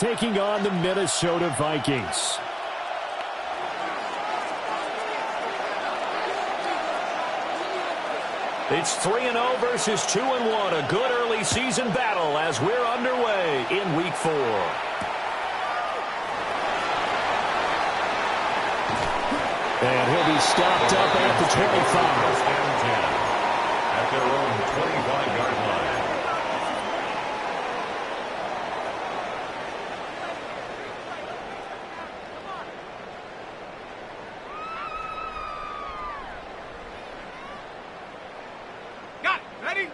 taking on the Minnesota Vikings. It's 3-0 versus 2-1. A good early season battle as we're underway in Week 4. And he'll be stopped up at the 25. At their own 25-yard line. Got it. Ready? Here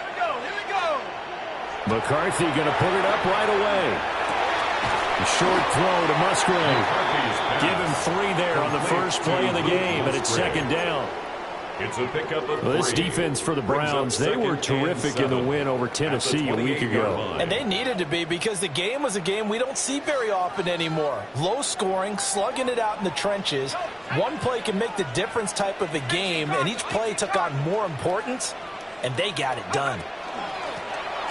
we go. Here we go. McCarthy going to put it up right away. A short throw to Musgrave. Give him 3 there on the first play of the game, and it's second down. It's a pickup of 3. This defense for the Browns, they were terrific in the win over Tennessee a week ago. And they needed to be because the game was a game we don't see very often anymore. Low scoring, slugging it out in the trenches. One play can make the difference type of a game, and each play took on more importance, and they got it done.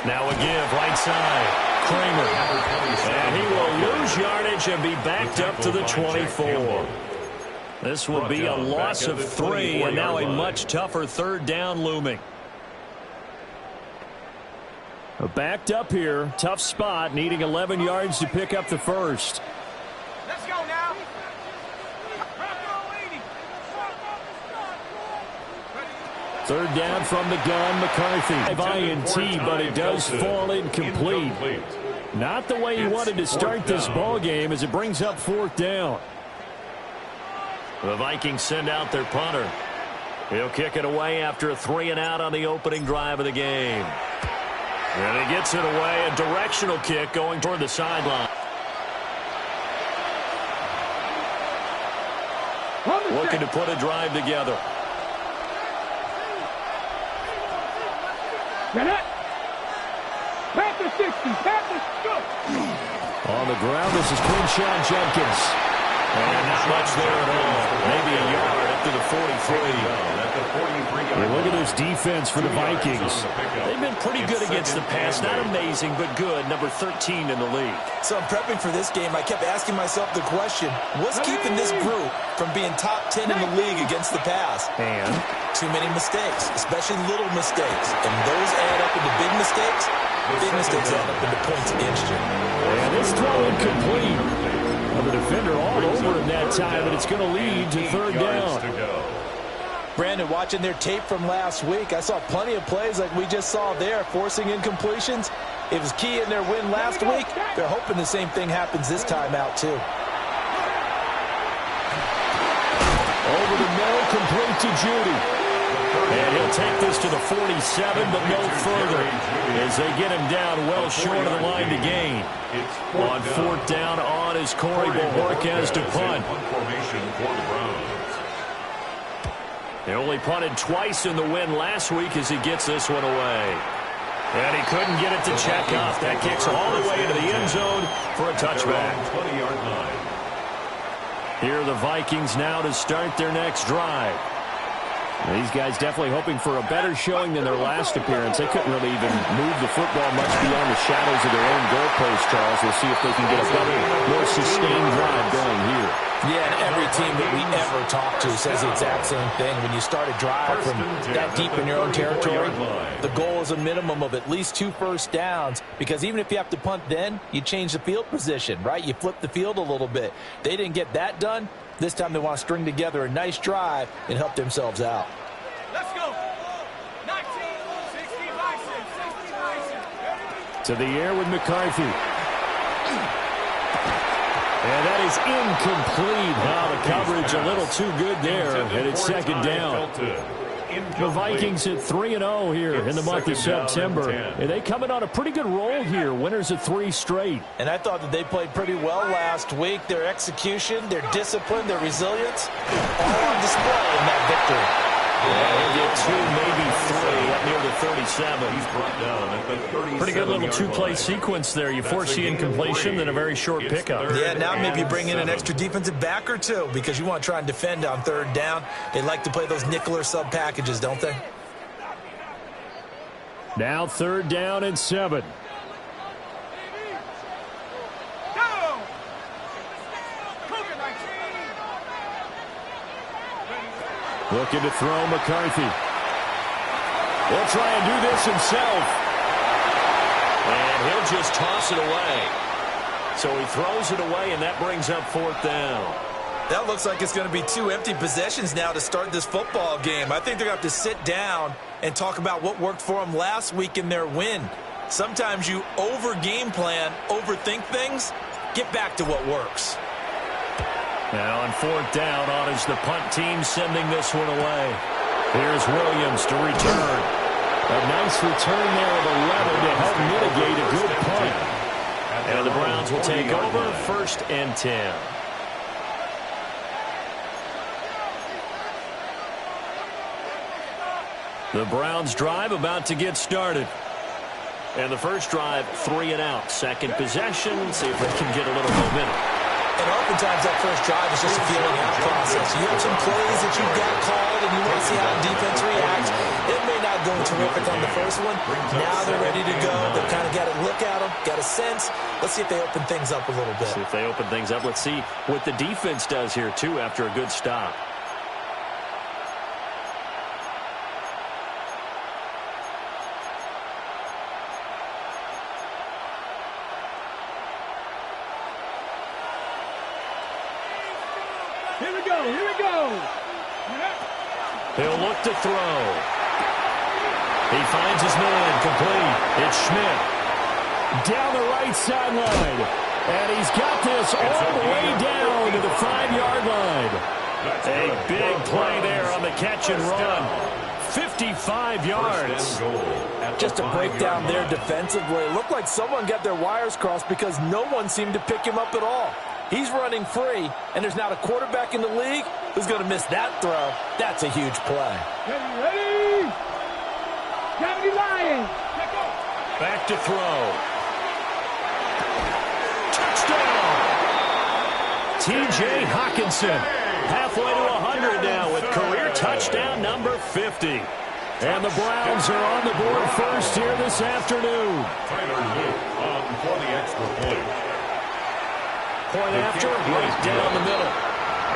Now a give, right side. Kramer. And he will lose yardage and be backed up to the 24. This will be a loss of 3, and now a much tougher third down looming. Backed up here, tough spot, needing 11 yards to pick up the first. Let's go now. Third down from the gun, McCarthy. INT, but it does fall incomplete. Not the way he wanted to start this ball game as it brings up 4th down. The Vikings send out their punter. He'll kick it away after a 3-and-out on the opening drive of the game. And he gets it away, a directional kick going toward the sideline. Looking to put a drive together. On the ground, this is Quinshawn Jenkins. And not much there at all. Maybe a yard up to the 43. And look at this defense for the Vikings. They've been pretty good against the pass. Not amazing, but good. Number 13 in the league. So I'm prepping for this game. I kept asking myself the question, what's keeping this group from being top 10 in the league against the pass? And too many mistakes, especially little mistakes. And those add up into big mistakes. Big mistakes add up into points against you. And this throw incomplete. Well, the defender all over him that time, and it's going to lead to third down. Brandon, watching their tape from last week, I saw plenty of plays like we just saw there, forcing incompletions. It was key in their win last week. They're hoping the same thing happens this time out, too. Over the middle, complete to Judy. And he'll take this to the 47, but no further as they get him down well short of the line to gain. On 4th down on is Corey Bojorquez to punt. He only punted twice in the win last week as he gets this one away. And he couldn't get it to check off. That kicks all the way into the end zone for a touchback. Here are the Vikings now to start their next drive. These guys definitely hoping for a better showing than their last appearance. They couldn't really even move the football much beyond the shadows of their own goalpost, Charles. We'll see if they can get a better, more sustained drive going here. Yeah, and every team that we ever talk to says the exact same thing. When you start a drive from that deep in your own territory, the goal is a minimum of at least 2 first downs, because even if you have to punt then, you change the field position, right? You flip the field a little bit. They didn't get that done. This time they want to string together a nice drive and help themselves out. Let's go. 19, 60, to the air with McCarthy. And that is incomplete. Now the coverage a little too good there, and it's second down. The Vikings at 3-0 here in the month of September. And they coming on a pretty good roll here. Winners of 3 straight. And I thought that they played pretty well last week. Their execution, their discipline, their resilience, all on display in that victory. Yeah, he'll get 2, maybe 3 up near the 37. He's brought down at the 37. Pretty good little 2-play sequence there. You force the incompletion, then a very short pickup. Yeah, now maybe you bring in an extra defensive back or 2 because you want to try and defend on 3rd down. They like to play those nickel or sub packages, don't they? Now 3rd down and 7. Go! Looking to throw McCarthy. He'll try and do this himself. And he'll just toss it away. So he throws it away, and that brings up 4th down. That looks like it's going to be 2 empty possessions now to start this football game. I think they're going to have to sit down and talk about what worked for them last week in their win. Sometimes you over-game plan, overthink things. Get back to what works. Now on 4th down, on is the punt team sending this one away. Here's Williams to return. A nice return there of 11 to help mitigate a good punt. And the Browns will take over 1st and 10. The Browns drive about to get started. And the first drive, 3 and out. Second possession, see if they can get a little momentum. And oftentimes that first drive is just a feeling out process. You have some plays that you've got called and you want to see how the defense reacts. It may not go terrific on the first one. Now they're ready to go. They've kind of got to look at them, got a sense. Let's see if they open things up a little bit. See if they open things up. Let's see what the defense does here, too, after a good stop. Here we go, here we go. He'll look to throw. He finds his man, complete. It's Schmidt. Down the right sideline. And he's got this all the way down to the 5-yard line. A big play there on the catch and run. 55 yards. Just a breakdown there defensively. It looked like someone got their wires crossed because no one seemed to pick him up at all. He's running free, and there's not a quarterback in the league who's going to miss that throw. That's a huge play. Ready? Got me lying. Back to throw. Touchdown! T.J. Hockenson, halfway to 100 now with career touchdown number 50. And the Browns are on the board first here this afternoon. Tyler Luke on for the extra point. Point after, right down the middle.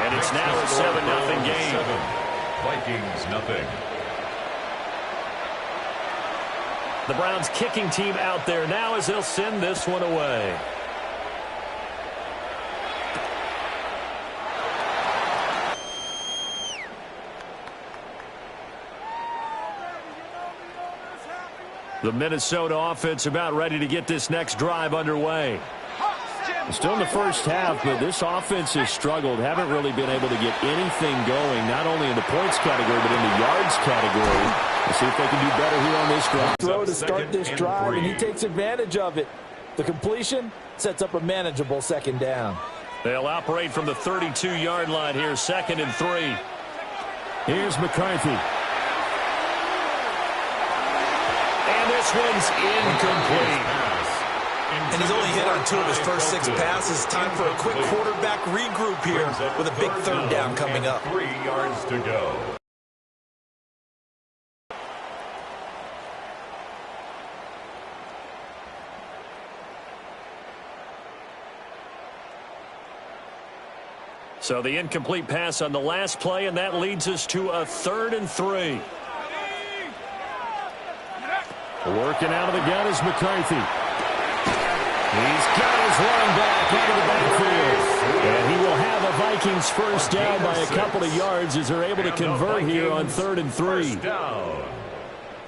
And it's now a 7-0 game. Vikings nothing. The Browns kicking team out there now as they'll send this one away. The Minnesota offense about ready to get this next drive underway. Still in the first half, but this offense has struggled. Haven't really been able to get anything going, not only in the points category, but in the yards category. Let's see if they can do better here on this drive. Throw to start this drive, and he takes advantage of it. The completion sets up a manageable 2nd down. They'll operate from the 32-yard line here, 2nd and 3. Here's McCarthy. And this one's incomplete. And he's only hit on 2 of his first 6 passes. Time for a quick quarterback regroup here with a big 3rd down coming up. 3 yards to go. So the incomplete pass on the last play, and that leads us to a 3rd and 3. Working out of the gun is McCarthy. He's got his running back into the backfield. And he will have a Vikings first down by a couple of yards as they're able to convert here on 3rd and 3.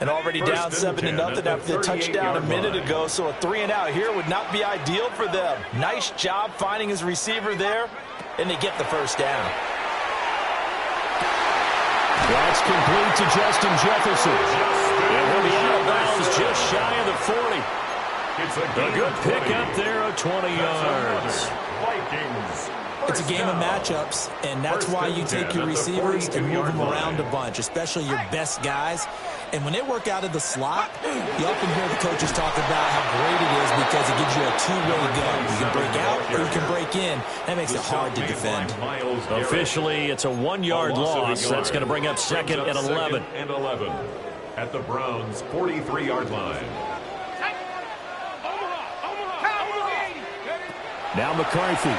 And already down 7-0 after the touchdown a minute ago, so a 3 and out here would not be ideal for them. Nice job finding his receiver there, and they get the first down. That's complete to Justin Jefferson. And he'll be out of bounds just shy of the 40. A good pickup there of 20 yards. It's a game of matchups, and that's why you take your receivers and move them around a bunch, especially your best guys. And when they work out of the slot, you often hear the coaches talk about how great it is because it gives you a two-way gun. You can break out or you can break in. That makes it hard to defend. Officially, it's a 1-yard loss. That's going to bring up 2nd and 11. at the Browns' 43-yard line. Now McCarthy.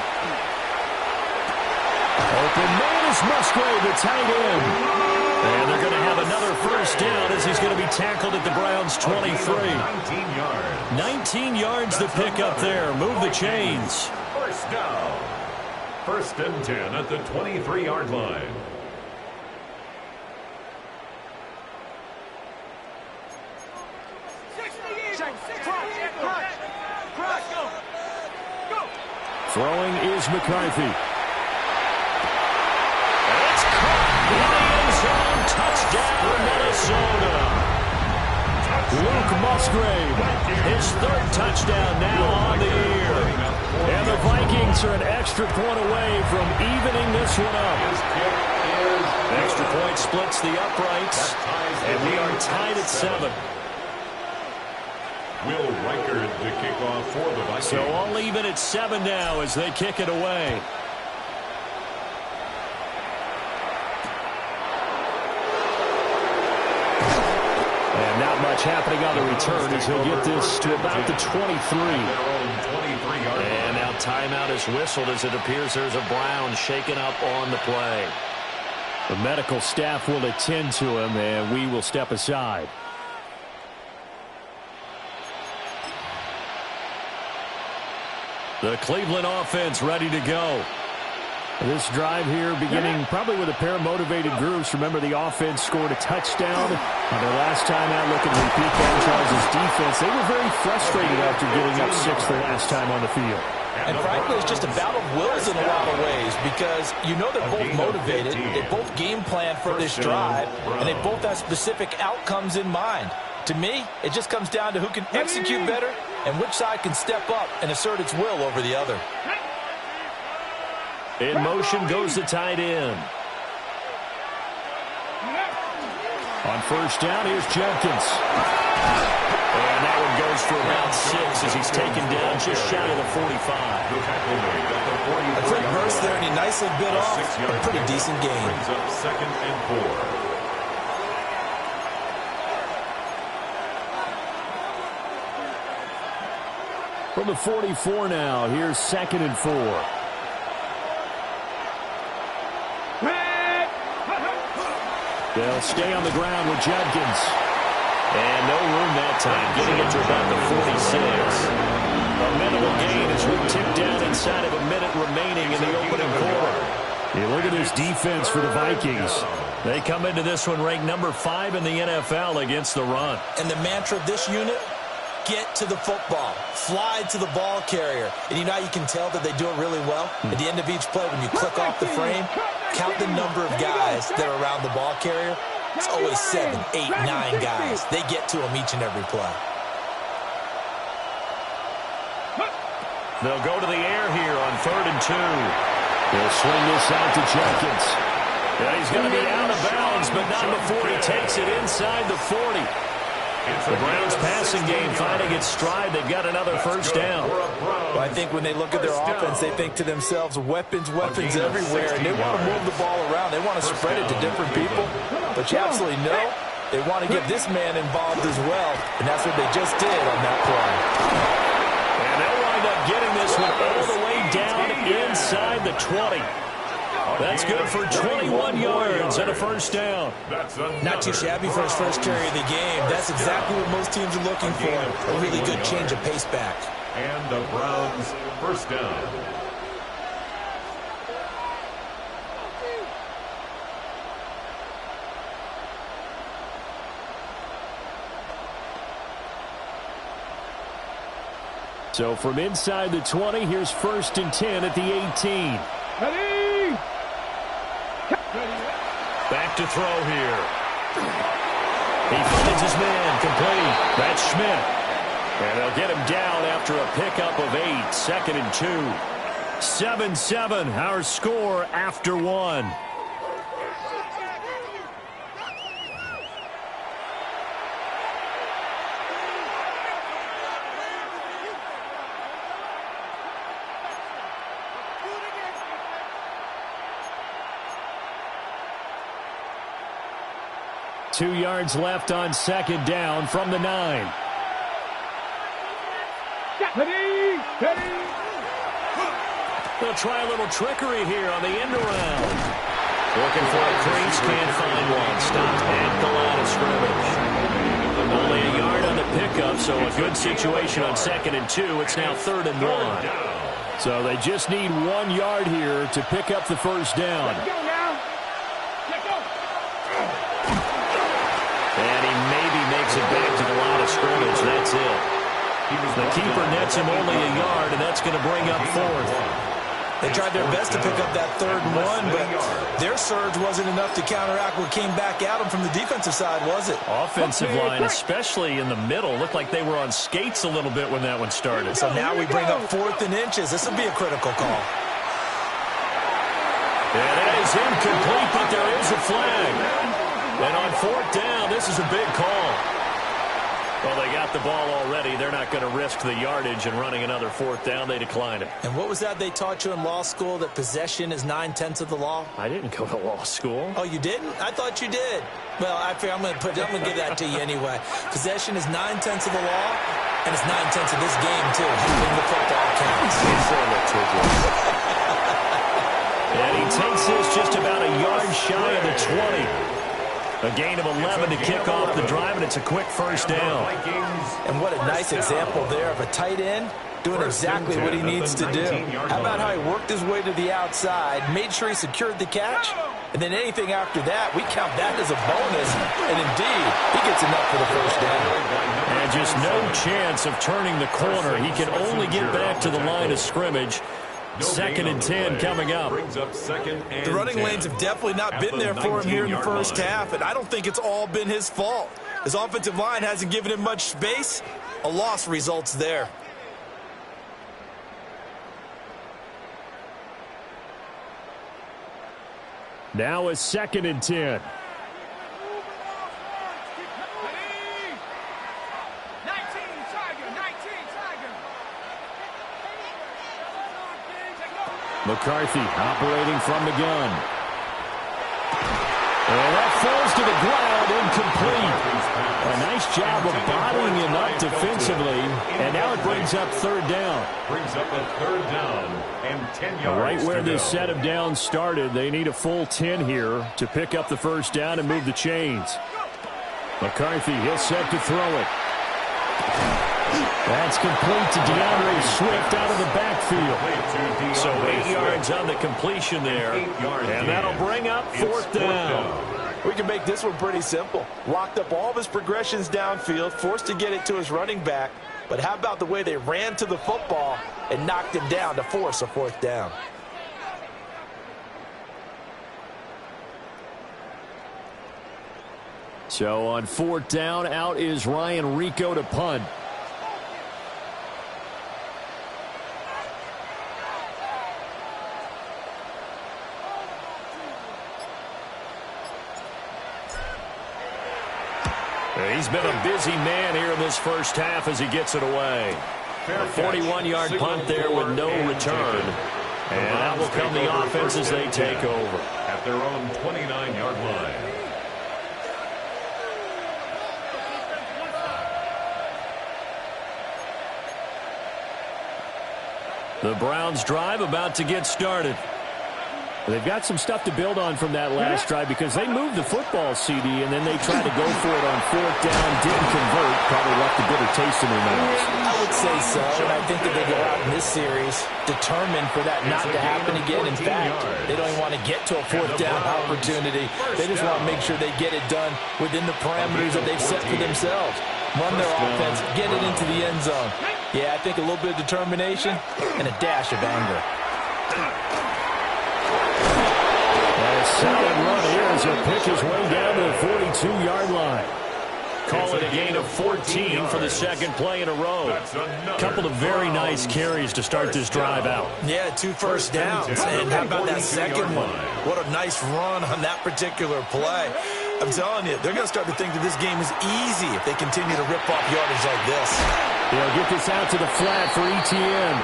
Open man is Musgrave, the tight end. And they're going to have another first down as he's going to be tackled at the Browns' 23. 19 yards. 19 yards to pick up there. Move the chains. First down. First and 10 at the 23-yard line. Throwing is McCarthy. It's caught in the end zone. Touchdown, Minnesota. Luke Musgrave, his third touchdown now on the year. And the Vikings are an extra point away from evening this one up. Extra point splits the uprights, and we are tied at 7. Will Reichard to kick off for the Vikings. So all even at 7 now as they kick it away. And not much happening on the return as he'll get this to about the 23. And now timeout is whistled as it appears there's a Brown shaken up on the play. The medical staff will attend to him, and we will step aside. The Cleveland offense ready to go. This drive here beginning probably with a pair of motivated groups. Remember, the offense scored a touchdown on their last time out. Looking to repeat that. Charles' defense, they were very frustrated after giving up 6 the last time on the field. And frankly, it's just a battle of wills in a lot of ways because you know they're both motivated. They both game plan for this drive, and they both have specific outcomes in mind. To me, it just comes down to who can execute better and which side can step up and assert its will over the other. In motion goes the tight end. On first down, here's Jenkins. And that one goes for about 6 as he's taken down just shy of the 45. A quick burst there, and he nicely bit off a pretty decent game. Brings up 2nd and 4. From the 44 now, here's 2nd and 4. They'll stay on the ground with Jenkins. And no room that time, getting it to about the 46. A minimal gain as we tick down inside of a minute remaining in the opening quarter. You look at this defense for the Vikings. They come into this one ranked number 5 in the NFL against the run. And the mantra of this unit, get to the football. Fly to the ball carrier. And you know how you can tell that they do it really well? At the end of each play, when you click off the frame, count the number of guys that are around the ball carrier. It's always 7, 8, 9 guys. They get to them each and every play. They'll go to the air here on 3rd and 2. They'll swing this out to Jenkins. Yeah, he's going to be out of bounds, but not before he takes it inside the 40. The Browns passing game finding its stride. They've got another first down. Well, I think when they look at their offense, they think to themselves, weapons everywhere, and they want to move the ball around. They want to spread it to different people. But you absolutely know they want to get this man involved as well, and that's what they just did on that play. And they'll wind up getting this one all the way down inside the 20. That's good for 21 yards and a first down. Not too shabby for his first carry of the game. That's exactly what most teams are looking for. A really good change of pace back. And the Browns first down. So from inside the 20, here's 1st and 10 at the 18. Ready? Back to throw here. He finds his man complete. That's Schmidt. And they'll get him down after a pickup of 8. 2nd and 2. 7-7, our score after 1. 2 yards left on second down from the 9. They'll try a little trickery here on the end around. Looking for a crease, can't find one. Stopped at the line of scrimmage. Only a yard on the pickup, so a good situation on 2nd and 2. It's now 3rd and 1. So they just need 1 yard here to pick up the first down. And he maybe makes it back to the line of scrimmage. That's it. The keeper nets him only a yard, and that's going to bring up 4th. They tried their best to pick up that 3rd and 1, but their surge wasn't enough to counteract what came back at them from the defensive side, was it? Offensive line, especially in the middle, looked like they were on skates a little bit when that one started. So now we bring up 4th and inches. This will be a critical call. And that is incomplete, but there is a flag. And on 4th down, this is a big call. Well, they got the ball already. They're not going to risk the yardage and running another 4th down. They decline it. And what was that they taught you in law school, that possession is 9/10 of the law? I didn't go to law school. Oh, you didn't? I thought you did. Well, I figure I'm going to give that to you anyway. Possession is 9/10 of the law, and it's 9/10 of this game, too. Having the football counts. And he takes this just about a yard shy of the 20. A gain of 11 to kick off the drive, and it's a quick first down. And what a nice example there of a tight end doing exactly what he needs to do. How about how he worked his way to the outside, made sure he secured the catch, and then anything after that, we count that as a bonus. And indeed, he gets enough for the first down. And just no chance of turning the corner. He can only get back to the line of scrimmage. 2nd and 10 coming up. The running lanes have definitely not been there for him here in the first half, and I don't think it's all been his fault. His offensive line hasn't given him much space. A loss results there. Now it's 2nd and 10. McCarthy operating from the gun. And that falls to the ground, incomplete. A nice job of bottling him up defensively. And now it brings up 3rd down. Brings up a 3rd down and 10 yards. Right where this set of downs started, they need a full 10 here to pick up the first down and move the chains. McCarthy, he'll set to throw it. That's complete to DeAndre Swift out of the backfield. So 8 yards on the completion there. And that'll bring up 4th down. We can make this one pretty simple. Locked up all of his progressions downfield, forced to get it to his running back. But how about the way they ran to the football and knocked him down to force a 4th down? So on 4th down, out is Ryan Rico to punt. He's been a busy man here in this first half as he gets it away. A 41-yard punt there with no return. And that will come the offense as they take over. At their own 29-yard line. The Browns drive about to get started. They've got some stuff to build on from that last drive because they moved the football, CD, and then they tried to go for it on 4th down, didn't convert, probably left a bitter taste in their mouths. I would say so, and I think that they go out in this series determined for that not to happen again. In fact, they don't even want to get to a 4th down opportunity. They just want to make sure they get it done within the parameters that they've set for themselves. Run their offense, get it into the end zone. Yeah, I think a little bit of determination and a dash of anger. A solid run here as he'll pick his way down to the 42-yard line. Call it a gain of 14 for the 2nd play in a row. A couple of very nice carries to start this drive out. Yeah, 2 first downs. And how about that second one? What a nice run on that particular play. I'm telling you, they're going to start to think that this game is easy if they continue to rip off yardage like this. He'll get this out to the flat for ETN.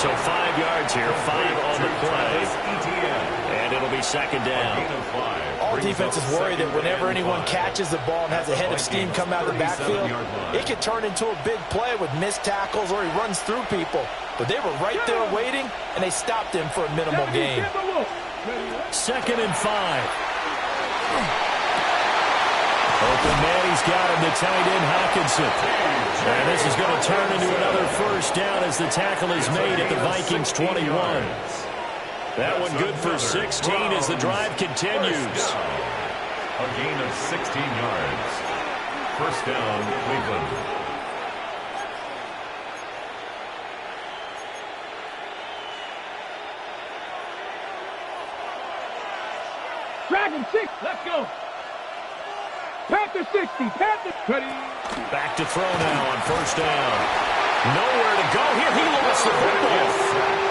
So 5 yards here, 5 on the play. And it'll be second down. All defenses worry that whenever anyone catches the ball and has a head of steam come out of the backfield, it can turn into a big play with missed tackles or he runs through people. But they were right there waiting, and they stopped him for a minimal gain. Second and 5. Open man, he's got him, the tight end Hawkinson. And this is going to turn into another first down as the tackle is made at the Vikings 21. That one good for 16 as the drive continues. A gain of 16 yards. First down, Cleveland. Dragon 6, let's go. Panther 60, Panther 20. Back to throw now on first down. Nowhere to go here. He lost the football.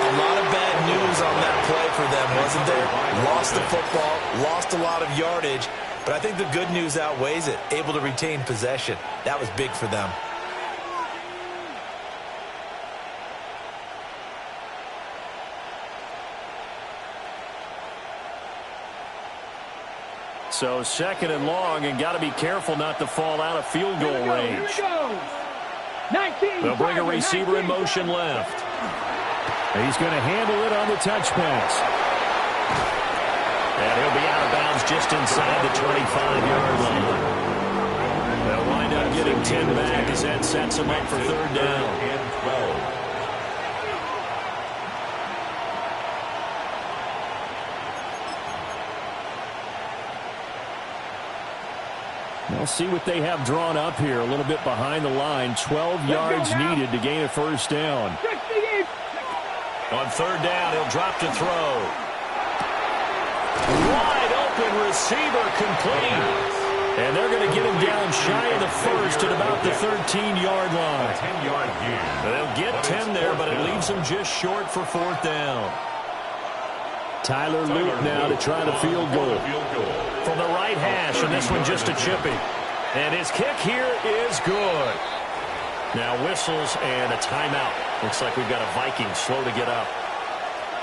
A lot of bad news on that play for them, wasn't there? Lost the football, lost a lot of yardage, but I think the good news outweighs it. Able to retain possession. That was big for them. So second and long, and got to be careful not to fall out of field goal range. Here we go. 19. They'll bring a receiver in motion left. He's going to handle it on the touch pass. And he'll be out of bounds just inside the 25-yard line. They'll wind up getting 10 back as that sets him up for third down. And 12. We'll see what they have drawn up here. A little bit behind the line. 12 yards needed to gain a first down. On third down, he'll drop to throw. Wide open receiver complete. And they're going to get him down shy of the first at about the 13-yard line. 10-yard gain. They'll get 10 there, but it leaves them just short for fourth down. Tyler Luke now to try the field goal. From the right hash, and this one just a chippy. And his kick here is good. Now whistles and a timeout. Looks like we've got a Viking slow to get up.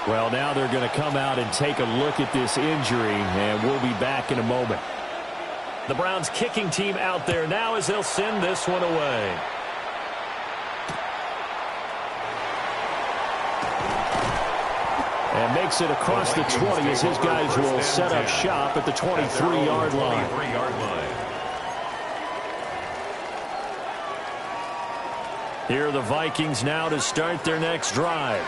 Well, now they're going to come out and take a look at this injury, and we'll be back in a moment. The Browns kicking team out there now as they'll send this one away. And makes it across the 20 as his guys will set up shop at the 23-yard line. Here are the Vikings now to start their next drive.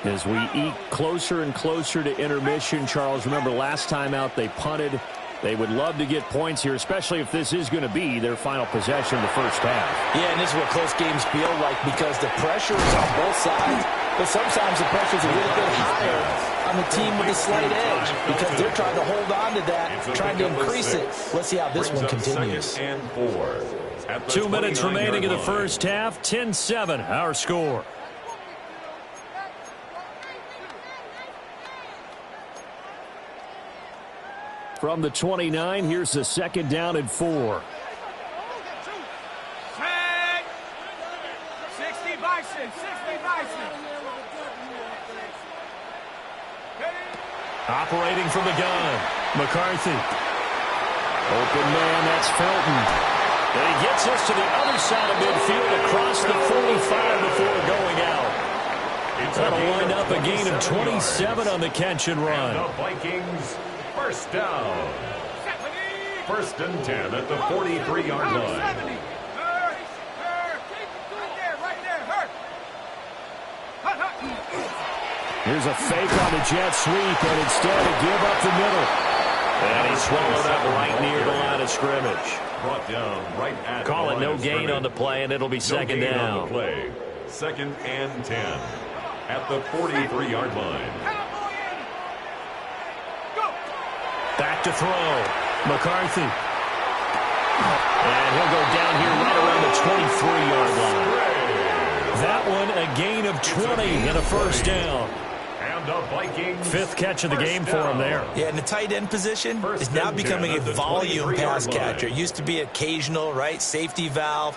As we eke closer and closer to intermission, Charles, remember last time out they punted. They would love to get points here, especially if this is going to be their final possession of the first half. Yeah, and this is what close games feel like because the pressure is on both sides, but sometimes the pressure is a little bit higher on the team with a slight edge because they're trying to hold on to that, trying to increase it. Let's see how this one continues. 2 minutes remaining in the first half, 10-7, our score. From the 29, here's the second down and 4. 60 Bison, 60 Bison. Operating from the gun, McCarthy. Open man, that's Felton. And he gets us to the other side of midfield across the 45 before going out. That'll wind up a gain of 27 on the catch and run. And the Vikings, first down. First and 10 at the 43-yard line. Here's a fake on the jet sweep, and instead a give up the middle. And he swallowed up right near the line of scrimmage. Brought down right at Call it no gain on the play, and it'll be second down. On the play. Second and 10 at the 43-yard line. Back to throw. McCarthy. And he'll go down here right around the 23-yard line. That one a gain of 20 and a first down. And the Vikings, fifth catch of the game for him there. Yeah, and the tight end position is now becoming a volume pass catcher. It used to be occasional, right? Safety valve.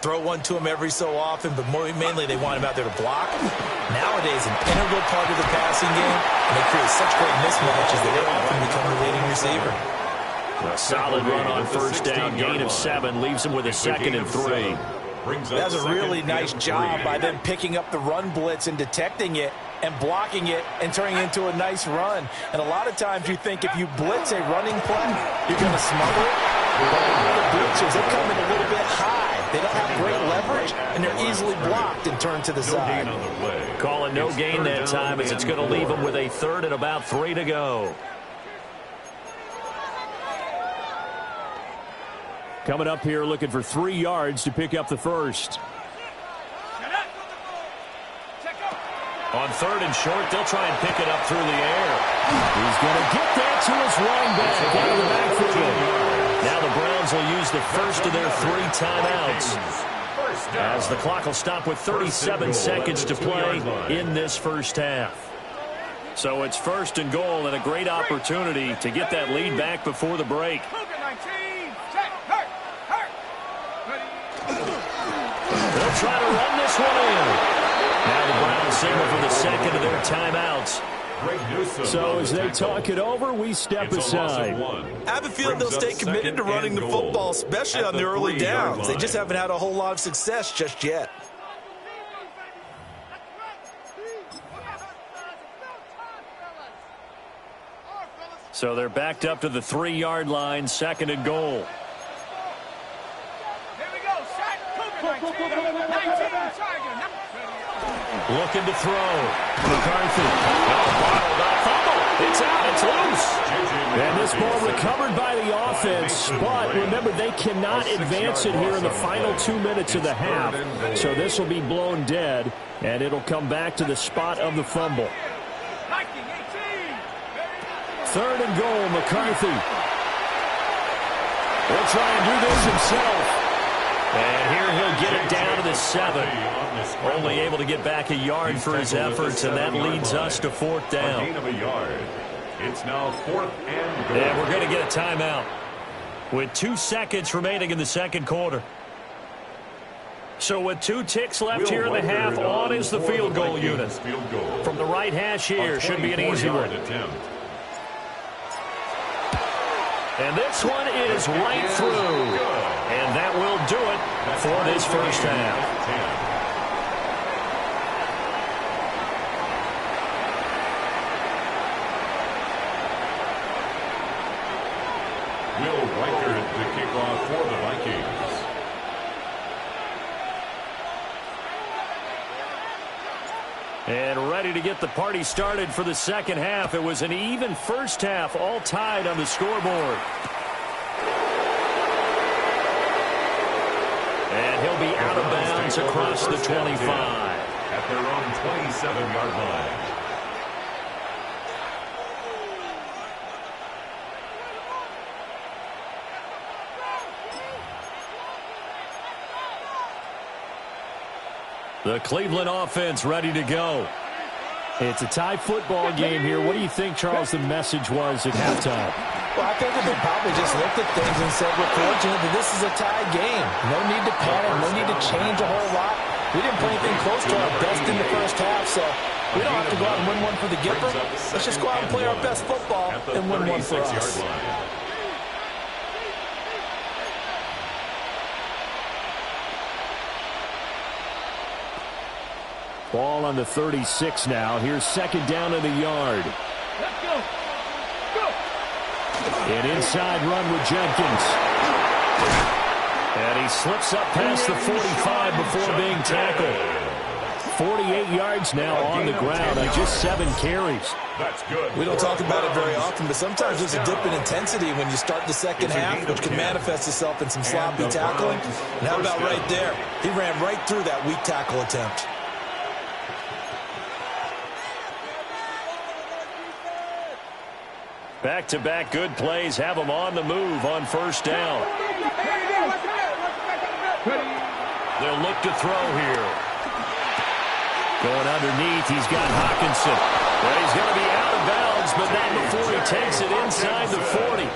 throw one to him every so often, but mainly they want him out there to block. Nowadays, an integral part of the passing game, and they create such great mismatches that they often become the leading receiver. A solid run on first down, gain of 7, leaves him with a 2nd and 3. That's a really nice job by them picking up the run blitz and detecting it and blocking it and turning it into a nice run. And a lot of times you think if you blitz a running play, you're going to smother it. But the blitzers, they come in a little bit high. They don't have great leverage, and they're easily blocked and turned to the side. Calling no gain that time as it's going to leave them with a 3rd and about 3 to go. Coming up here looking for 3 yards to pick up the first. On 3rd and short, they'll try and pick it up through the air. He's going to get that to his running back out of the backfield. Now the Browns will use the first of their 3 timeouts, as the clock will stop with 37 seconds to play in this first half. So it's 1st and goal and a great opportunity to get that lead back before the break. They'll try to run this one in. Now the Browns signal for the 2nd of their timeouts. So as they talk it over, we step aside. I have a feeling they'll stay committed to running the football, especially on the early downs. They just haven't had a whole lot of success just yet. So they're backed up to the 3-yard line, 2nd and goal. Looking to throw. McCarthy. It's out. It's loose. And this ball recovered by the offense. But remember, they cannot advance it here in the final 2 minutes of the half. So this will be blown dead, and it'll come back to the spot of the fumble. 3rd and goal, McCarthy. He'll try and do this himself. And here he'll get it down to the 7. Only able to get back a yard for his efforts, and that leads us to 4th down. It's now 4th and goal. And we're going to get a timeout with 2 seconds remaining in the 2nd quarter. So with 2 ticks left here in the half, on is the field goal unit. From the right hash here, should be an easy one. And this one is right through. And that will do it for this first half. Will Reichert to kick off for the Vikings. And ready to get the party started for the 2nd half. It was an even first half, all tied on the scoreboard. And he'll be out of bounds across the 25. At their own 27-yard line. The Cleveland offense ready to go. It's a tie football game here. What do you think, Charles, the message was at halftime? Well, I think that they probably just looked at things and said, we're fortunate that this is a tie game. No need to panic, no need to change a whole lot. We didn't play anything close to our best in the first half, so we don't have to go out and win one for the Gipper. Let's just go out and play our best football and win one for us. Ball on the 36 now. Here's 2nd down in the yard. Let's go. Go. An inside run with Jenkins. And he slips up past the 45 before being tackled. 48 yards now on the ground on just 7 carries. That's good. We don't talk about it very often, but sometimes there's a dip in intensity when you start the 2nd half, which can manifest itself in some sloppy tackling. And how about right there? He ran right through that weak tackle attempt. Back-to-back good plays have him on the move on 1st down. They'll look to throw here. Going underneath, he's got Hawkinson. Well, he's going to be out of bounds, but not before he takes it inside the 40.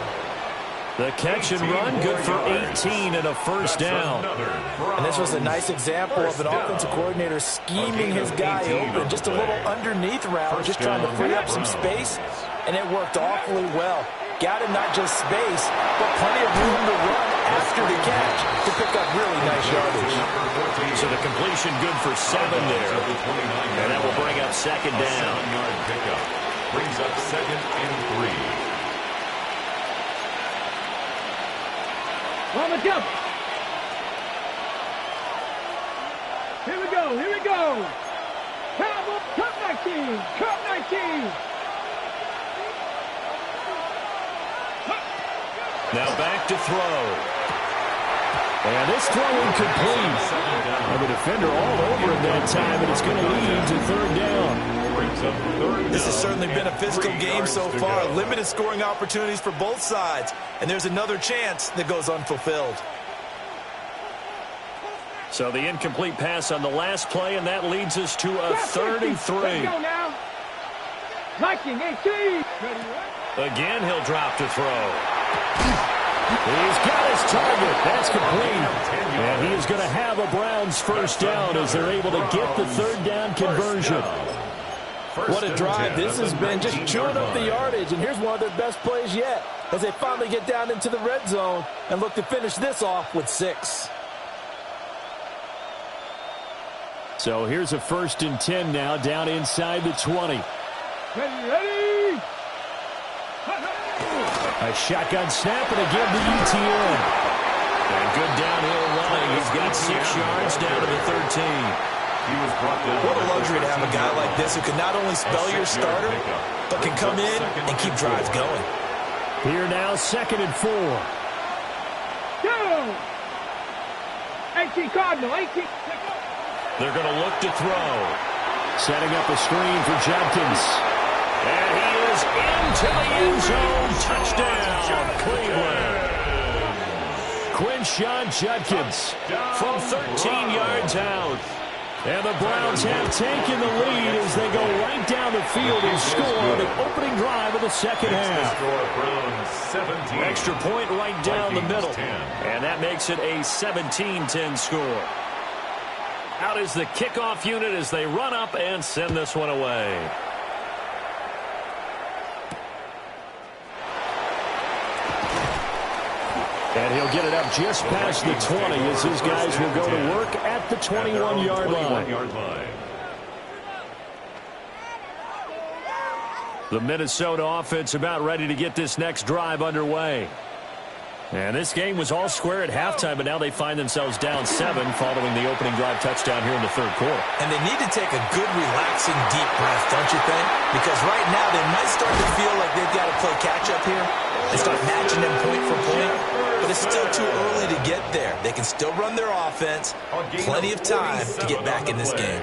The catch and run, good for 18 and a first down. And this was a nice example of an offensive coordinator scheming his guy open. Just a little underneath route, just trying to free up some space, and it worked awfully well. Got him not just space, but plenty of room to run after the catch to pick up really nice yardage. So the completion good for 7 there. And that will bring up second down. 7-yard pickup. Brings up 2nd and 3. On the jump. Here we go. Here we go. Cut 19. Cut 19. Now back to throw. And this throw incomplete. And the defender all over him that time, and it's going to lead to 3rd down. This has certainly been a physical game so far. Limited scoring opportunities for both sides. And there's another chance that goes unfulfilled. So the incomplete pass on the last play, and that leads us to a 3rd and 3. Let's go now. 19, 18. Again, he'll drop to throw. He's got his target. That's complete. And he is going to have a Browns first down as they're able to get the 3rd down conversion. What a drive this has been, just chewing up the yardage. And here's one of their best plays yet as they finally get down into the red zone and look to finish this off with 6. So here's a 1st and 10 now down inside the 20. Ready. A shotgun snap and again to ETN. And good downhill running. He's got 6 yards down to the 13. What a luxury to have a guy like this who can not only spell your starter, but can come in and keep drives going. Here now, 2nd and 4. Go! 18 Cardinal, 18. They're going to look to throw. Setting up a screen for Judkins. And he is into the end zone. Touchdown, Cleveland. Quinshon Judkins from 13 yards out. And the Browns have taken the lead as they go right down the field and score the opening drive of the second half. Extra point right down the middle. And that makes it a 17-10 score. Out is the kickoff unit as they run up and send this one away. And he'll get it up just past the 20 as his guys will go to work at the 21-yard line. The Minnesota offense about ready to get this next drive underway. And this game was all square at halftime, but now they find themselves down 7 following the opening drive touchdown here in the 3rd quarter. And they need to take a good, relaxing, deep breath, don't you think? Because right now they might start to feel like they've got to play catch-up here and start matching them point for point. But it's still too early to get there. They can still run their offense. Plenty of time to get back in this game.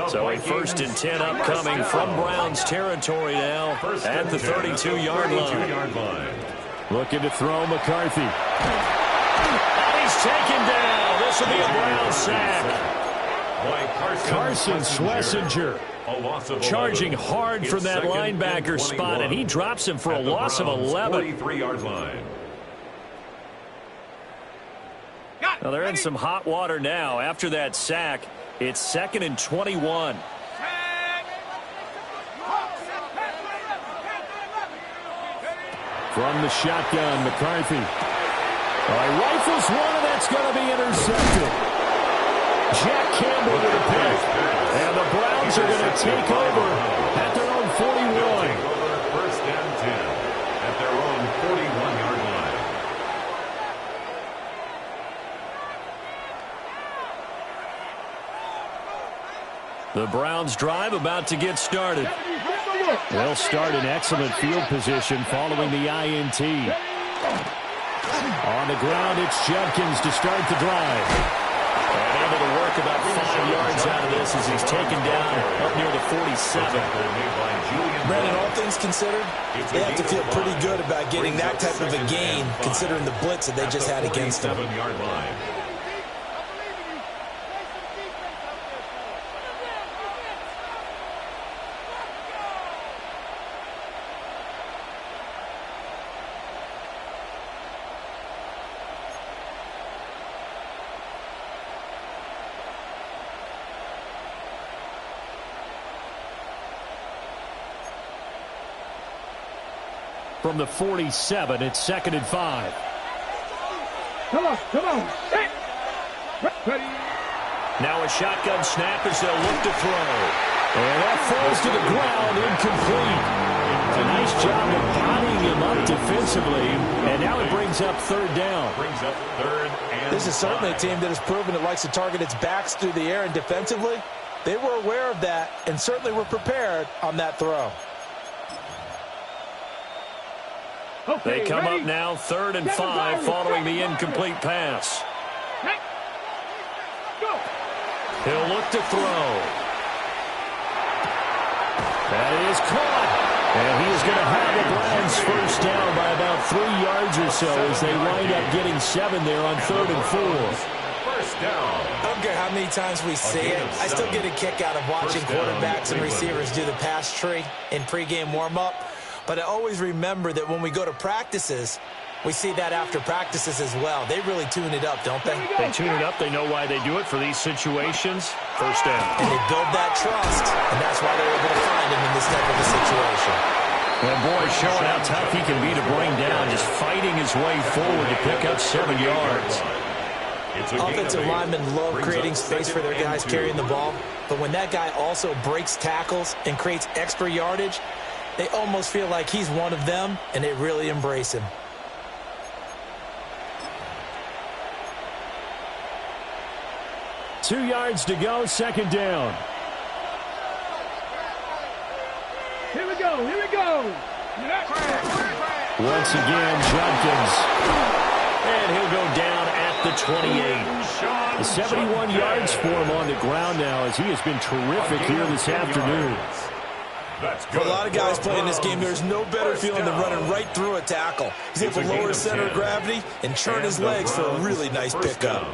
So a 1st and 10 upcoming from Browns territory now at the 32-yard line. Looking to throw McCarthy. And he's taken down. This will be a Browns sack. Carson Schlesinger charging hard from that linebacker spot, and he drops him for a loss of 11. 43-yard line. Now they're in some hot water now. After that sack, it's 2nd and 21. From the shotgun, McCarthy. Rifles one, and that's going to be intercepted. Jack Campbell with a pick. And the Browns are going to take over at their own 41. 1st and 10 at their own 41-yard line. The Browns drive about to get started. They'll start in excellent field position following the INT. On the ground, it's Judkins to start the drive. And able to work about 5 yards out of this as he's taken down up near the 47. Brandon, all things considered, they have to feel pretty good about getting that type of a gain considering the blitz that they just had against them. 47-yard line. from the 47. It's 2nd and 5. Come on. Set. Ready. Now a shotgun snap as they'll look to throw. And that falls to the ground, incomplete. A nice job of bodying him up defensively. And now it brings up 3rd down. This is certainly a team that has proven it likes to target its backs through the air, and defensively, they were aware of that and certainly were prepared on that throw. Okay, They come ready. up now 3rd and 5 following the incomplete pass. Hey. Go. He'll look to throw. That is caught. And he is going to have the Browns first down by about 3 yards or so as they wind up getting 7 there on 3rd and 4. First down. I don't care how many times we say it, I still get a kick out of watching quarterbacks and receivers do the pass tree in pregame warm-up. But I always remember that when we go to practices, we see that after practices as well. They really tune it up, don't they? They tune it up. They know why they do it for these situations. First down. And they build that trust, and that's why they're able to find him in this type of a situation. And boy, showing how tough he can be to bring down, just fighting his way forward to pick up 7 yards. Offensive linemen love creating space for their guys carrying the ball, but when that guy also breaks tackles and creates extra yardage, they almost feel like he's one of them, and they really embrace him. Two yards to go, 2nd down. Here we go. Once again, Jenkins. And he'll go down at the 28. 71 yards for him on the ground now as he has been terrific here this afternoon. For a lot of guys playing this game, there's no better feeling than running right through a tackle. He's able to lower his center of gravity and churn his legs for a really nice pickup.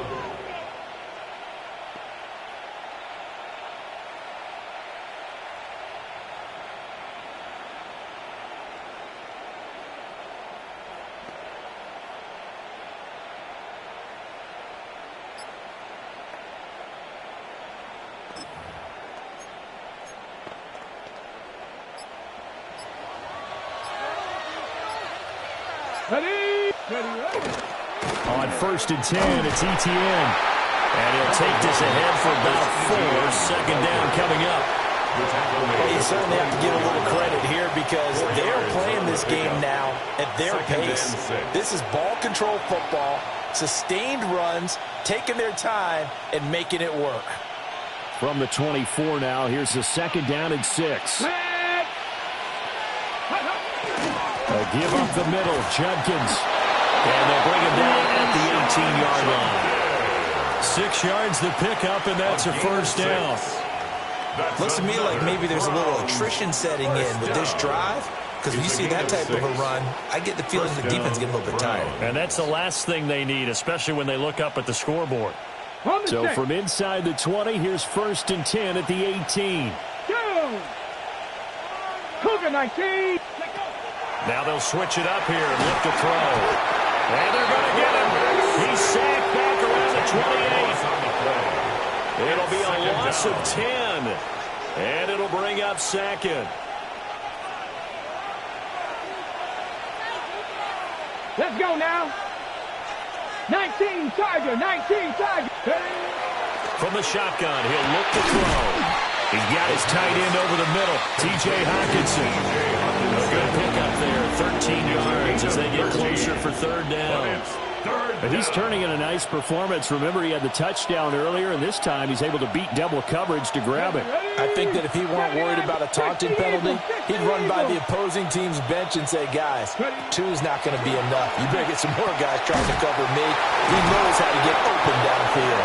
Ready. On 1st and 10, it's ETN. And he'll take this ahead for about 4. 2nd down coming up. Well, you certainly have to give a little credit here because they are playing this game now at their pace. This is ball control football, sustained runs, taking their time, and making it work. From the 24 now, here's the 2nd down and 6. A give up the middle, Jenkins. And they'll bring him down at the 18-yard line. 6 yards the pickup, and that's a first down. Looks to me like maybe there's a little attrition setting in with this drive, because when you see that type of a run, I get the feeling the defense getting a little bit tired. And that's the last thing they need, especially when they look up at the scoreboard. So from inside the 20, here's 1st and 10 at the 18. Go. Cougar 19. Now they'll switch it up here and look to throw. And they're going to get him. He's sacked back around the 28. It'll be a loss of 10. And it'll bring up 2nd. Let's go now. 19 Tiger. From the shotgun, he'll look to throw. He's got his tight end over the middle, T.J. Hockenson. A good pickup there, 13 yards as they get closer for 3rd down. But he's turning in a nice performance. Remember, he had the touchdown earlier, and this time he's able to beat double coverage to grab it. I think that if he weren't worried about a taunting penalty, he'd run by the opposing team's bench and say, guys, 2's not going to be enough. You better get some more guys trying to cover me. He knows how to get open downfield.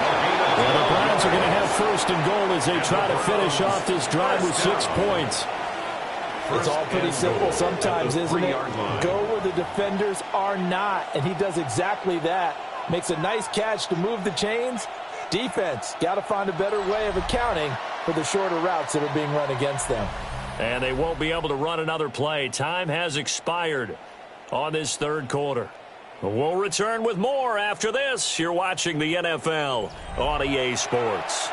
Well, the Browns are going to have 1st and goal as they try to finish off this drive with 6 points. It's all pretty simple sometimes, isn't it? Go where the defenders are not, and he does exactly that. Makes a nice catch to move the chains. Defense, got to find a better way of accounting for the shorter routes that are being run against them. And they won't be able to run another play. Time has expired on this 3rd quarter. We'll return with more after this. You're watching the NFL on EA Sports.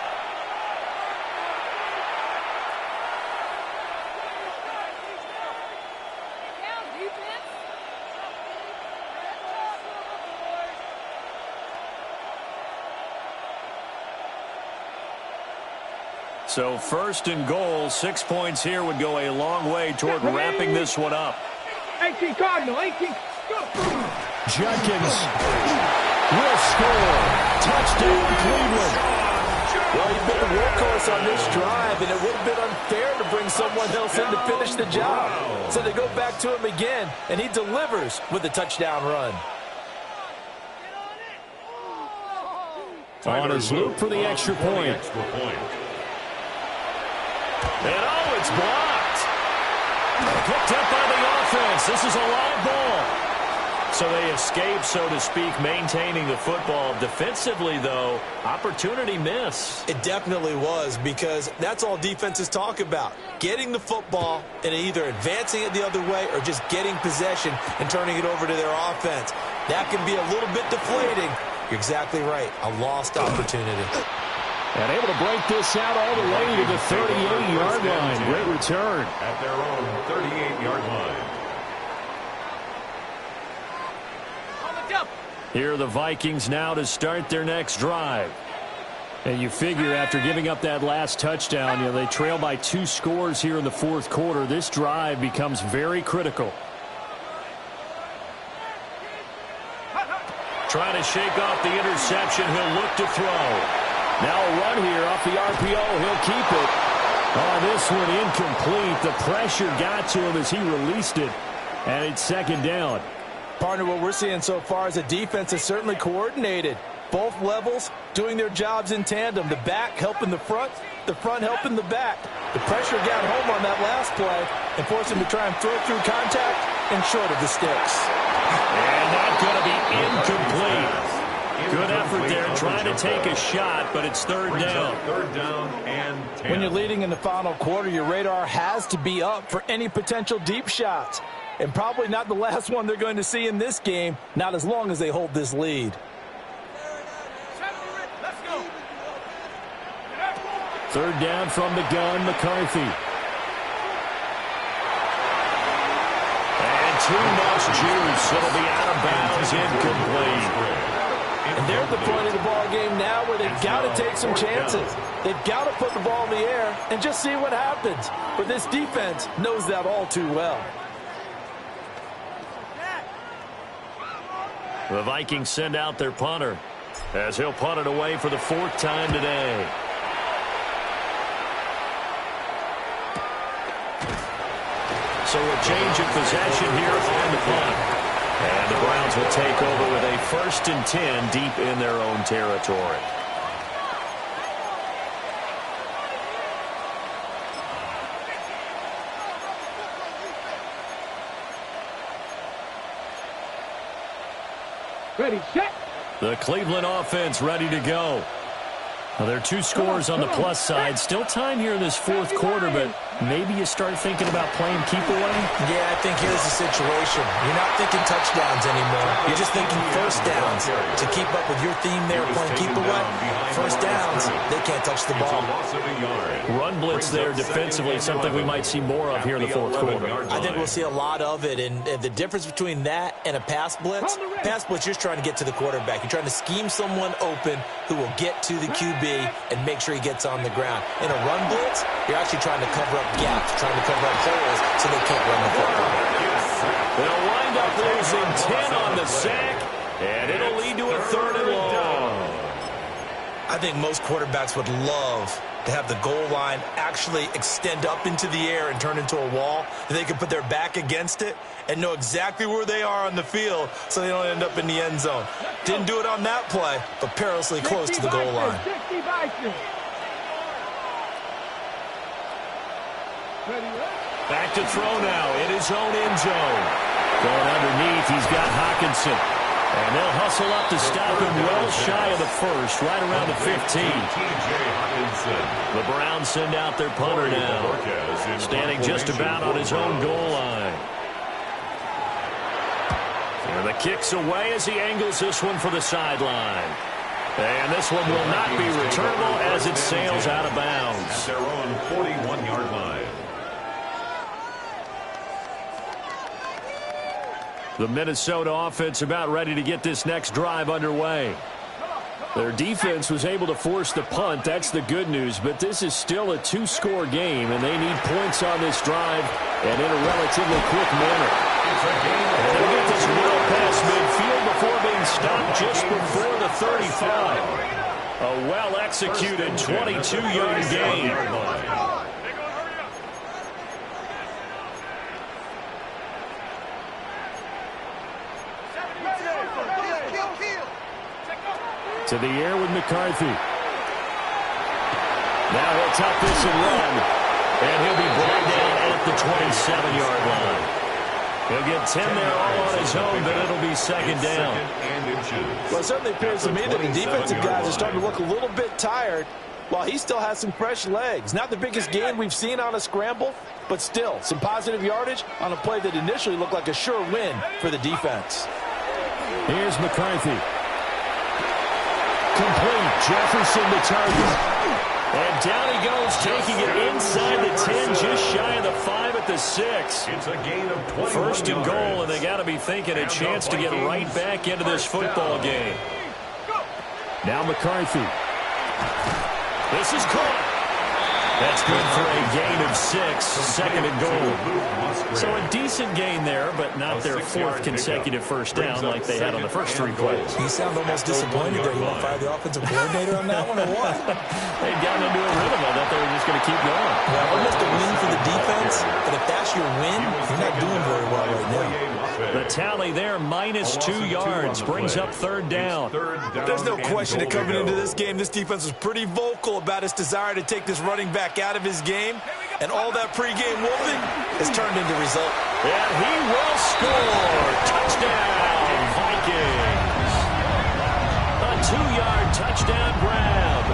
So first and goal, 6 points here would go a long way toward wrapping this one up. 18 Cardinal, 18. Go. Jenkins will score. Touchdown, Cleveland. Well, he's been the workhorse on this drive, and it would have been unfair to bring someone else in to finish the job. So they go back to him again, and he delivers with a touchdown run. On his loop for the extra point. And oh, it's blocked. Picked up by the offense. This is a live ball. So they escape, so to speak, maintaining the football. Defensively, though, opportunity miss. It definitely was, because that's all defenses talk about. Getting the football and either advancing it the other way or just getting possession and turning it over to their offense. That can be a little bit deflating. You're exactly right. A lost opportunity. And able to break this out all the way to the 38-yard line. Great return. At their own 38-yard line. Here are the Vikings now to start their next drive. And you figure after giving up that last touchdown, they trail by 2 scores here in the fourth quarter. This drive becomes very critical. Trying to shake off the interception. He'll look to throw. Now a run here off the RPO. He'll keep it. Oh, this one incomplete. The pressure got to him as he released it. And it's second down. Partner, what we're seeing so far is a defense is certainly coordinated. Both levels doing their jobs in tandem. The back helping the front helping the back. The pressure got home on that last play and forced him to try and throw through contact and short of the sticks. And that's going to be incomplete. Good effort there trying to take a shot, but it's third down. Third down and 10. When you're leading in the final quarter, your radar has to be up for any potential deep shots. And probably not the last one they're going to see in this game, not as long as they hold this lead. Third down from the gun, McCarthy. And too much juice. It'll be out of bounds, incomplete. And they're at the point of the ball game now where they've got to take some chances. They've got to put the ball in the air and just see what happens. But this defense knows that all too well. The Vikings send out their punter as he'll punt it away for the 4th time today. So a change of possession here on the punt. And the Browns will take over with a 1st and 10 deep in their own territory. Ready, set. The Cleveland offense ready to go. Well, there are 2 scores on the plus side. Still time here in this fourth quarter, but maybe you start thinking about playing keep away? Yeah, I think here's the situation. You're not thinking touchdowns anymore. You're just thinking first downs. To keep up with your theme there, playing keep away, first downs, they can't touch the ball. Run blitz there defensively, something we might see more of here in the fourth quarter. I think we'll see a lot of it, and the difference between that and a pass blitz, you're just trying to get to the quarterback. You're trying to scheme someone open who will get to the QB and make sure he gets on the ground. In a run blitz, you're actually trying to cover up gaps, trying to cover up holes so they can't run the football. They'll wind up losing 10 on the sack, and it'll lead to a 3rd and long. I think most quarterbacks would love to have the goal line actually extend up into the air and turn into a wall. They can put their back against it and know exactly where they are on the field so they don't end up in the end zone. Didn't do it on that play, but perilously close to the goal line. Back to throw now in his own end zone. Going underneath, he's got Hockenson. And they'll hustle up to stop him well shy of the 1st, right around the 15. The Browns send out their punter now, standing just about on his own goal line. And the kick's away as he angles this one for the sideline. And this one will not be returnable as it sails out of bounds. At their own 41-yard line. The Minnesota offense about ready to get this next drive underway. Their defense was able to force the punt. That's the good news. But this is still a two-score game, and they need points on this drive and in a relatively quick manner. And they'll get this well past midfield before being stopped just before the 35. A well-executed 22-yard gain. To the air with McCarthy. Now he'll tuck this and run. And he'll be brought down at the 27-yard line. He'll get 10 there all on his own, but it'll be second down. Well, it certainly appears to me that the defensive guys are starting to look a little bit tired while he still has some fresh legs. Not the biggest gain we've seen on a scramble, but still some positive yardage on a play that initially looked like a sure win for the defense. Here's McCarthy. Complete. Jefferson the target. And down he goes, taking it inside the 10, just shy of the 5 at the 6. It's a gain of 21 First and goal, yards. and they got to be thinking a chance to get right back into this football game. Now McCarthy. This is caught. That's good for a gain of 6, second and goal. So a decent gain there, but not their fourth consecutive first down like they had on the first 3 plays. You sound almost disappointed there. You want to fire the offensive coordinator on that one or what? They'd gotten into a rhythm. I thought they were just going to keep going. Well, almost a win for the defense, but if that's your win, you're not doing very well right now. The tally there, -2 yards, brings up third down. There's no question that coming into this game, this defense was pretty vocal about its desire to take this running back out of his game, and all that pregame wolfing has turned into result. And he will score. Touchdown, Vikings. A 2-yard touchdown grab.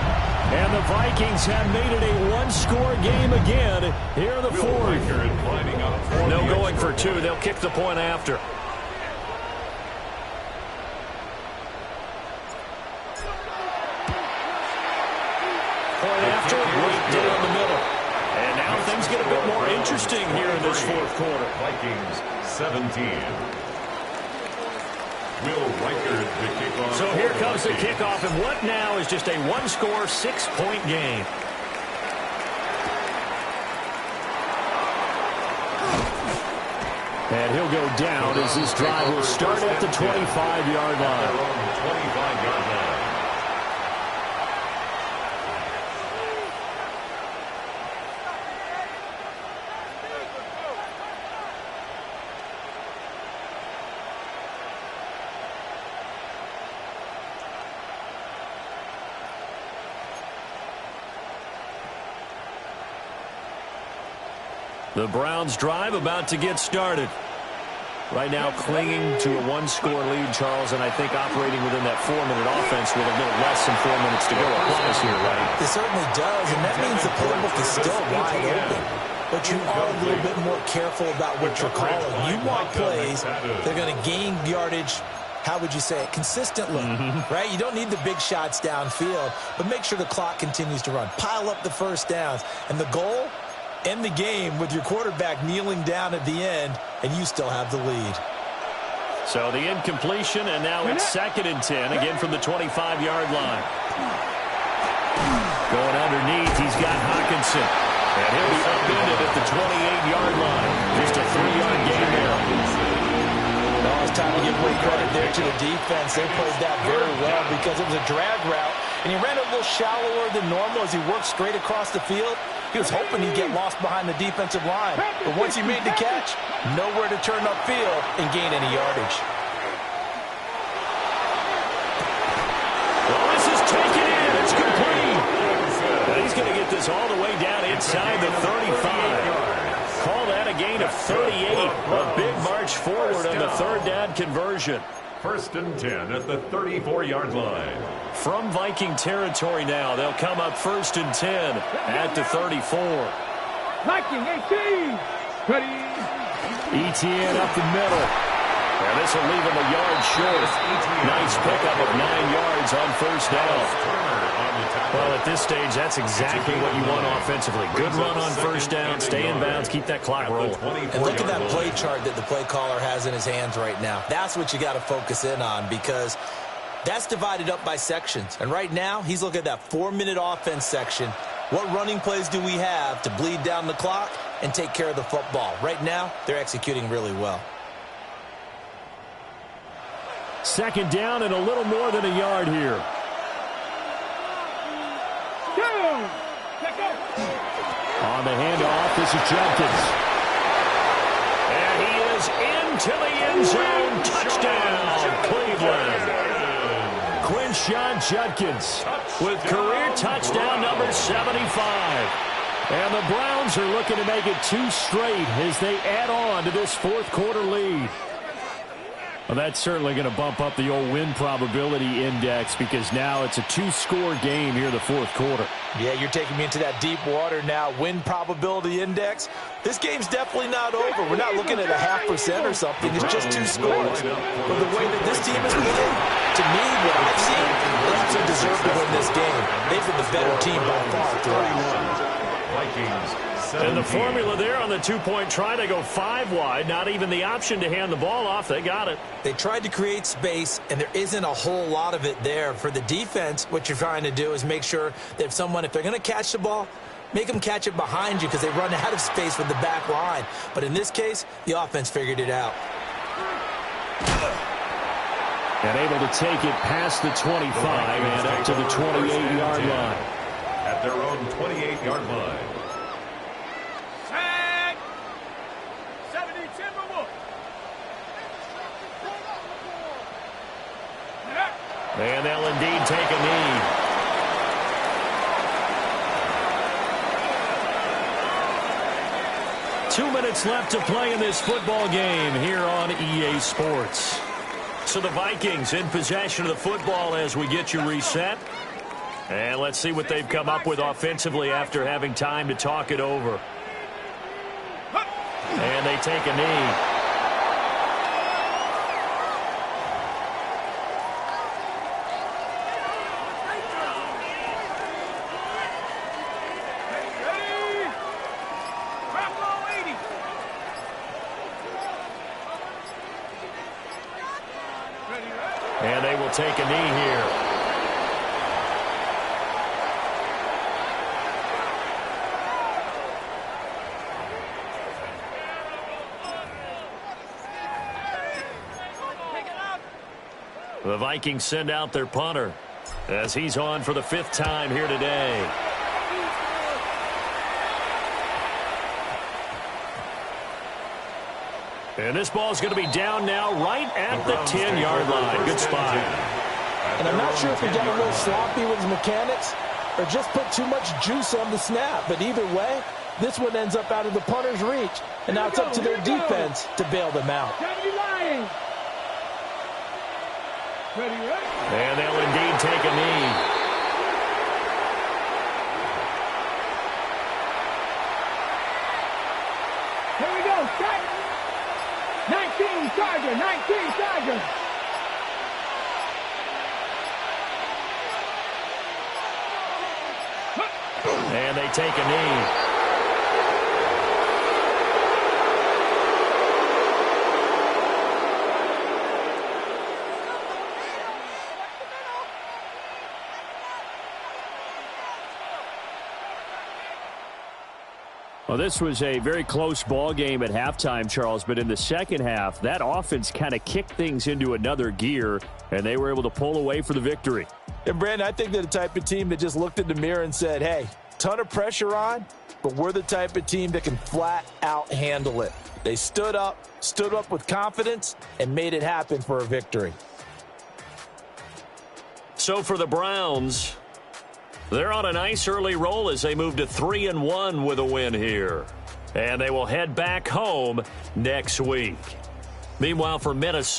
And the Vikings have made it a one-score game again here in the fourth. No going for 2. They'll kick the point after. Point after, right down the middle. And now things get a bit more interesting here in this fourth quarter. Vikings 17. Will Reichard the kickoff. So here comes the kickoff, and what now is just a one-score, 6-point game. And he'll go down as this drive will start at the 25-yard line. 25-yard line. The Browns drive about to get started. Right now clinging to a one-score lead, Charles, and I think operating within that 4-minute offense with a little less than 4 minutes to go applies here, right? It certainly does, and that means the playbook is still wide open. But you are a little bit more careful about what you're calling. You want plays that are going to gain yardage, how would you say it, consistently, right? You don't need the big shots downfield, but make sure the clock continues to run. Pile up the first downs, and the goal, end the game with your quarterback kneeling down at the end, and you still have the lead. So the incompletion, and now it's 2nd and 10, again from the 25-yard line. Going underneath, he's got Hawkinson. And he'll be upended at the 28-yard line. Just a 3-yard gain there. Well, it's time to give more credit there to the defense. They played that very well because it was a drag route, and he ran a little shallower than normal as he worked straight across the field. He was hoping he'd get lost behind the defensive line. But once he made the catch, nowhere to turn upfield and gain any yardage. Well, this is taken in. It's complete. Now he's going to get this all the way down inside the 35. Call that a gain of 38. A big march forward on the third down conversion. 1st and 10 at the 34-yard line. From Viking territory now, they'll come up 1st and 10 at the 34. Viking 18. Ready. Etienne up the middle. And this will leave him a yard short. Nice pickup of 9 yards on first down. Well, at this stage, that's exactly what you want offensively. Good run on first down, stay in bounds, keep that clock rolling. And look at that play chart that the play caller has in his hands right now. That's what you got to focus in on, because That's divided up by sections. And right now, he's looking at that 4-minute offense section. What running plays do we have to bleed down the clock and take care of the football? Right now, they're executing really well. Second down and a little more than a yard here. On the handoff, this is Judkins. And he is into the end zone. Touchdown, Cleveland. Quinshon Judkins with career touchdown number 75. And the Browns are looking to make it 2 straight as they add on to this fourth quarter lead. Well, that's certainly going to bump up the old win probability index because now it's a 2-score game here in the fourth quarter. Yeah, you're taking me into that deep water now. Win probability index. This game's definitely not over. We're not looking at a 0.5% or something. It's just 2 scores. But the way that this team is playing, to me, what I've seen, they actually deserve to win this game. They've been the better team by far throughout. Vikings. And the formula there on the 2-point try to go 5 wide. Not even the option to hand the ball off. They got it. They tried to create space, and there isn't a whole lot of it there. For the defense, what you're trying to do is make sure that if they're going to catch the ball, make them catch it behind you because they run out of space with the back line. But in this case, the offense figured it out. And able to take it past the 25 and up to the 28-yard line. At their own 28-yard line. And they'll indeed take a knee. Two minutes left to play in this football game here on EA Sports. So the Vikings in possession of the football as we get you reset. And let's see what they've come up with offensively after having time to talk it over. And they take a knee. And they will take a knee here. The Vikings send out their punter as he's on for the 5th time here today. And this ball is going to be down now right at the 10-yard line. Good spot. And I'm not sure if he got a little sloppy with his mechanics or just put too much juice on the snap. But either way, this one ends up out of the punter's reach. And now it's up to their defense to bail them out. And they'll indeed take a knee. Here we go, set. 19 Charger, 19 Charger. And they take a knee. Well, this was a very close ball game at halftime, Charles, but in the second half, that offense kind of kicked things into another gear, and they were able to pull away for the victory. And, Brandon, I think they're the type of team that just looked in the mirror and said, hey, ton of pressure on, but we're the type of team that can flat out handle it. They stood up with confidence, and made it happen for a victory. So for the Browns, they're on a nice early roll as they move to 3-1 with a win here. And they will head back home next week. Meanwhile, for Minnesota,